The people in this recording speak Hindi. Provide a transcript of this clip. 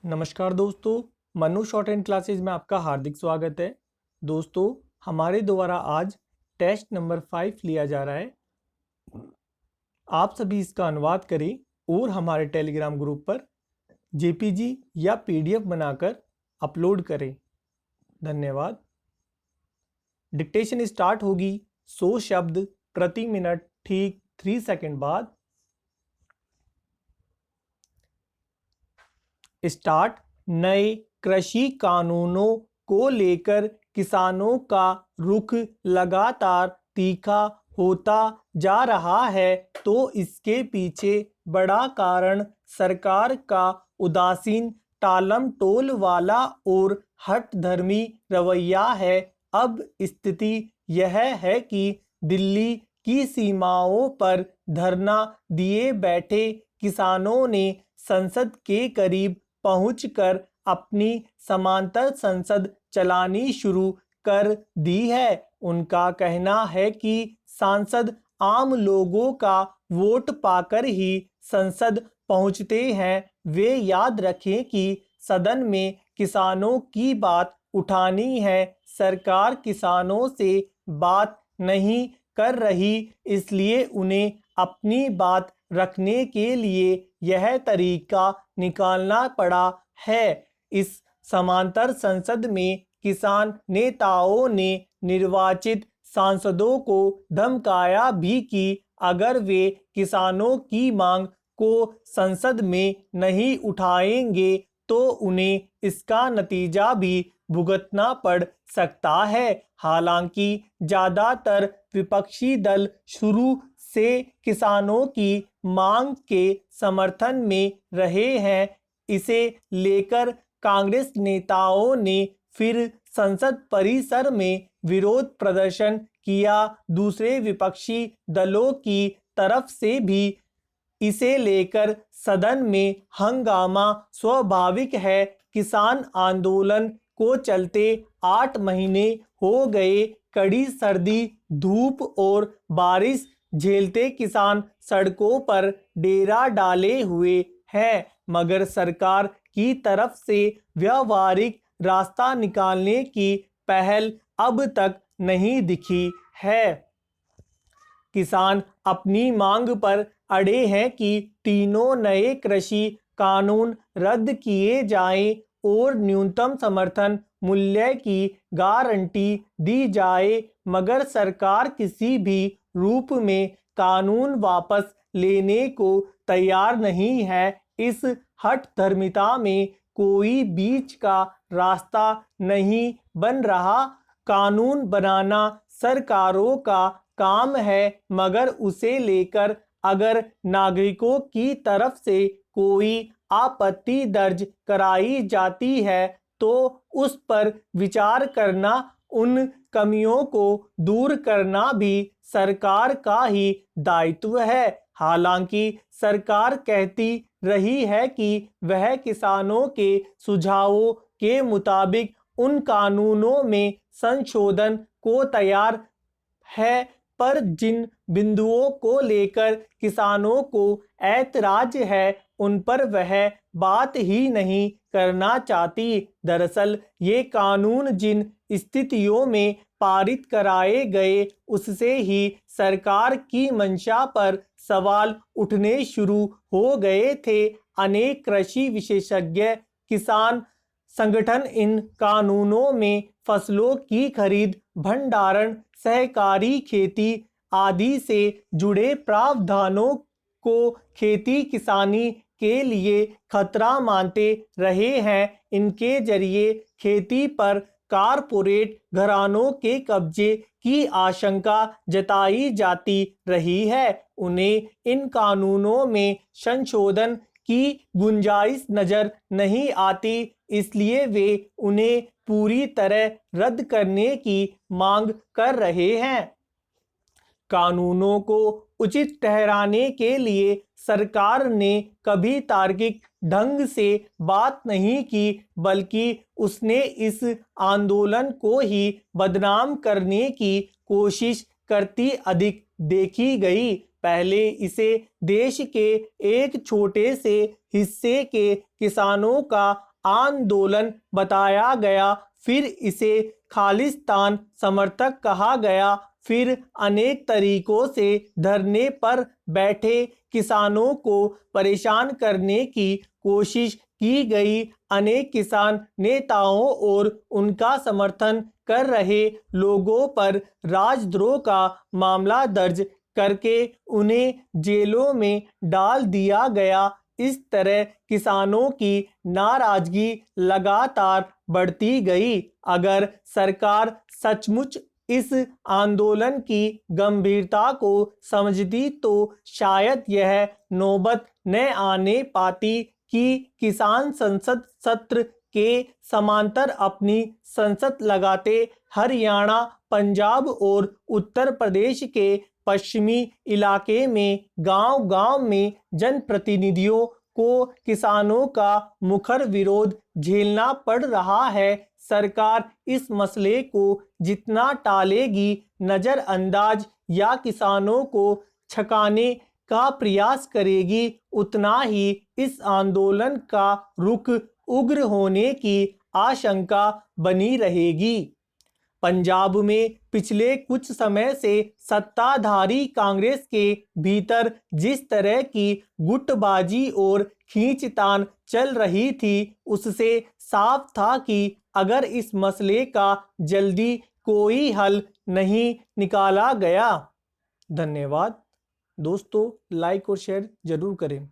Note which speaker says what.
Speaker 1: नमस्कार दोस्तों, मनु शॉर्ट एंड क्लासेज में आपका हार्दिक स्वागत है। दोस्तों, हमारे द्वारा आज टेस्ट नंबर 5 लिया जा रहा है। आप सभी इसका अनुवाद करें और हमारे टेलीग्राम ग्रुप पर जेपीजी या पीडीएफ बनाकर अपलोड करें। धन्यवाद। डिक्टेशन स्टार्ट होगी 100 शब्द प्रति मिनट ठीक 3 सेकंड बाद। स्टार्ट। नए कृषि कानूनों को लेकर किसानों का रुख लगातार तीखा होता जा रहा है, तो इसके पीछे बड़ा कारण सरकार का उदासीन, टालमटोल वाला और हठधर्मी रवैया है। अब स्थिति यह है कि दिल्ली की सीमाओं पर धरना दिए बैठे किसानों ने संसद के करीब पहुंचकर अपनी समांतर संसद चलानी शुरू कर दी है। उनका कहना है कि सांसद आम लोगों का वोट पाकर ही संसद पहुंचते हैं। वे याद रखें कि सदन में किसानों की बात उठानी है। सरकार किसानों से बात नहीं कर रही, इसलिए उन्हें अपनी बात रखने के लिए यह तरीका निकालना पड़ा है। इस समांतर संसद में किसान नेताओं ने निर्वाचित सांसदों को धमकाया भी कि अगर वे किसानों की मांग को संसद में नहीं उठाएंगे तो उन्हें इसका नतीजा भी भुगतना पड़ सकता है। हालांकि ज्यादातर विपक्षी दल शुरू से किसानों की मांग के समर्थन में रहे हैं। इसे लेकर कांग्रेस नेताओं ने फिर संसद परिसर में विरोध प्रदर्शन किया। दूसरे विपक्षी दलों की तरफ से भी इसे लेकर सदन में हंगामा स्वाभाविक है। किसान आंदोलन को चलते 8 महीने हो गए। कड़ी सर्दी, धूप और बारिश झेलते किसान सड़कों पर डेरा डाले हुए हैं, मगर सरकार की तरफ से व्यावहारिक रास्ता निकालने की पहल अब तक नहीं दिखी है। किसान अपनी मांग पर अड़े हैं कि तीनों नए कृषि कानून रद्द किए जाएं और न्यूनतम समर्थन मूल्य की गारंटी दी जाए, मगर सरकार किसी भी रूप में कानून वापस लेने को तैयार नहीं है। इस हठधर्मिता में कोई बीच का रास्ता नहीं बन रहा। कानून बनाना सरकारों का काम है, मगर उसे लेकर अगर नागरिकों की तरफ से कोई आपत्ति दर्ज कराई जाती है तो उस पर विचार करना, उन कमियों को दूर करना भी सरकार का ही दायित्व है। हालांकि सरकार कहती रही है कि वह किसानों के सुझावों के मुताबिक उन कानूनों में संशोधन को तैयार है, पर जिन बिंदुओं को लेकर किसानों को ऐतराज है उन पर वह बात ही नहीं करना चाहती। दरअसल ये कानून जिन स्थितियों में पारित कराए गए उससे ही सरकार की मंशा पर सवाल उठने शुरू हो गए थे। अनेक कृषि विशेषज्ञ, किसान संगठन इन कानूनों में फसलों की खरीद, भंडारण, सहकारी खेती आदि से जुड़े प्रावधानों को खेती किसानी के लिए खतरा मानते रहे हैं। इनके जरिए खेती पर कारपोरेट घरानों के कब्जे की आशंका जताई जाती रही है। उन्हें इन कानूनों में संशोधन की गुंजाइश नजर नहीं आती, इसलिए वे उन्हें पूरी तरह रद्द करने की मांग कर रहे हैं। कानूनों को उचित ठहराने के लिए सरकार ने कभी तार्किक ढंग से बात नहीं की, बल्कि उसने इस आंदोलन को ही बदनाम करने की कोशिश करती अधिक देखी गई। पहले इसे देश के एक छोटे से हिस्से के किसानों का आंदोलन बताया गया, फिर इसे खालिस्तान समर्थक कहा गया, फिर अनेक तरीकों से धरने पर बैठे किसानों को परेशान करने की कोशिश की गई। अनेक किसान नेताओं और उनका समर्थन कर रहे लोगों पर राजद्रोह का मामला दर्ज करके उन्हें जेलों में डाल दिया गया। इस तरह किसानों की नाराजगी लगातार बढ़ती गई। अगर सरकार सचमुच इस आंदोलन की गंभीरता को समझती तो शायद यह नौबत न आने पाती कि किसान संसद सत्र के समांतर अपनी संसद लगाते। हरियाणा, पंजाब और उत्तर प्रदेश के पश्चिमी इलाके में गांव-गांव में जनप्रतिनिधियों को किसानों का मुखर विरोध झेलना पड़ रहा है। सरकार इस मसले को जितना टालेगी, नज़रअंदाज या किसानों को छकाने का प्रयास करेगी, उतना ही इस आंदोलन का रुख उग्र होने की आशंका बनी रहेगी। पंजाब में पिछले कुछ समय से सत्ताधारी कांग्रेस के भीतर जिस तरह की गुटबाजी और खींचतान चल रही थी, उससे साफ था कि अगर इस मसले का जल्दी कोई हल नहीं निकाला गया। धन्यवाद दोस्तों, लाइक और शेयर जरूर करें।